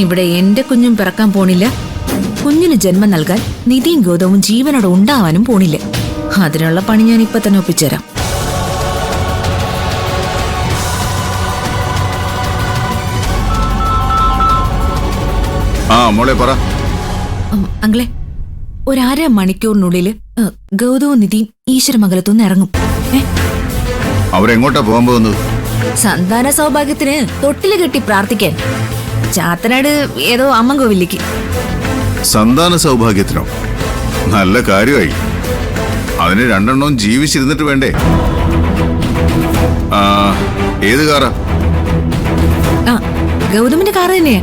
ഇവിടെ എന്റെ കുഞ്ഞും പിറക്കാൻ പോണില്ല. കുഞ്ഞിന് ജന്മം നൽകാൻ നിധിയും ഗൗതവും ജീവനോടെ ഉണ്ടാവാനും പോണില്ല. അതിനുള്ള പണി ഞാൻ ഇപ്പൊ തന്നെ ഒപ്പിച്ചുതരാം. മോളെ പറ. അങ്ങളെ, ഒരര മണിക്കൂറിനുള്ളിൽ ഗൗതവും നിധിയും ഈശ്വരമംഗലത്തുനിന്ന് ഇറങ്ങും. അവരെങ്ങോട്ടാ പോകാൻ പോകുന്നത്? സന്താന സൗഭാഗ്യത്തിന് തൊട്ടില് കെട്ടി പ്രാർത്ഥിക്കാൻ ചാത്തനാട് ഏതോ അമ്മൻ കോവിലേക്ക്. സന്താന സൗഭാഗ്യത്തിനോ? നല്ല കാര്യമായി. അതിന് രണ്ടെണ്ണവും ജീവിച്ചിരുന്നിട്ട് വേണ്ടേ? ഏത് കാറാ? ഗൗതമിന്റെ കാറ് തന്നെയാ.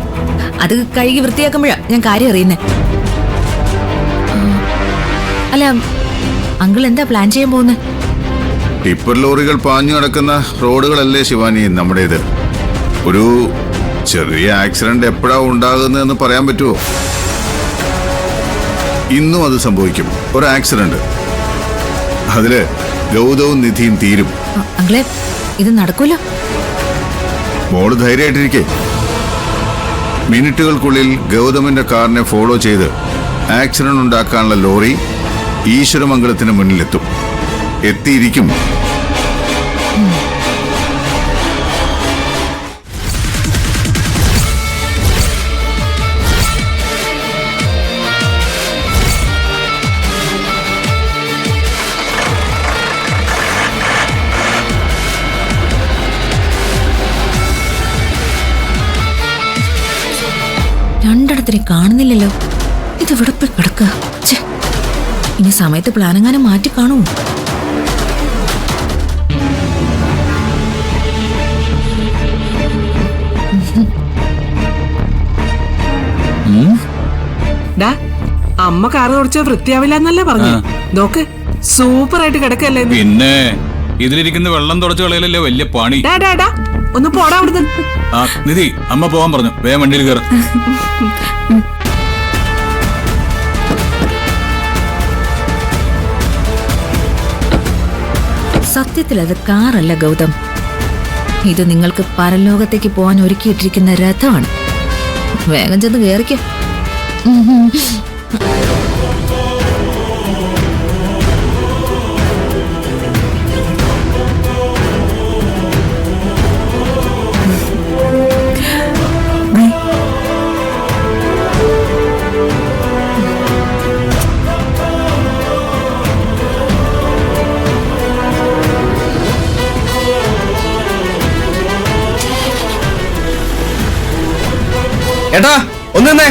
അത് കഴുകി വൃത്തിയാക്കുമ്പോഴാ ഞാൻ കാര്യം അറിയുന്നേ. അല്ല, അങ്കിൾ എന്താ പ്ലാൻ ചെയ്യാൻ പോകുന്നത്? ടിപ്പർ ലോറികൾ പാഞ്ഞു നടക്കുന്ന റോഡുകളല്ലേ ശിവാനി നമ്മുടേത്. ഒരു ചെറിയ ആക്സിഡന്റ് എപ്പോഴാ ഉണ്ടാകുന്നതെന്ന് പറയാൻ പറ്റുമോ? ഇന്നും അത് സംഭവിക്കും. ഒരു ആക്സിഡന്റ്, അതില് ഗൗതവും നിധിയും തീരും. അങ്കിളെ, ഇത് നടക്കൂല. മോള് ധൈര്യമായിട്ടിരിക്കേ. മിനിറ്റുകൾക്കുള്ളിൽ ഗൗതമിന്റെ കാറിനെ ഫോളോ ചെയ്ത് ആക്സിഡന്റ് ഉണ്ടാക്കാനുള്ള ലോറി ഈശ്വരമംഗലത്തിന് മുന്നിലെത്തും. എത്തിയിരിക്കും. രണ്ടിടത്തിനെ കാണുന്നില്ലല്ലോ. ഇത് ഇവിടെ പോയി കിടക്കുക. ഇനി സമയത്ത് പ്ലാനെങ്ങാനും മാറ്റി കാണൂ. അമ്മ കാറ് തുടച്ചാൽ വൃത്തിയാവില്ല എന്നല്ലേ പറഞ്ഞു. നോക്ക്, സൂപ്പർ ആയിട്ട് കിടക്കല്ലേ. പിന്നെ ഇതിലിരിക്കുന്ന വെള്ളം തുടച്ചു കളയലല്ലേ വലിയ പണി. ഒന്ന് പോടാ അവിടുന്ന്. നിധി, അമ്മ പോവാൻ പറഞ്ഞു. വേഗം വണ്ടിയിൽ കയറ. സത്യത്തിൽ അത് കാറല്ല ഗൗതം. ഇത് നിങ്ങൾക്ക് പരലോകത്തേക്ക് പോകാൻ ഒരുക്കിയിട്ടിരിക്കുന്ന രഥമാണ്. വേഗം ചെന്ന് കയറിക്ക. ഏട്ടാ, ഒന്ന് നിന്നേ.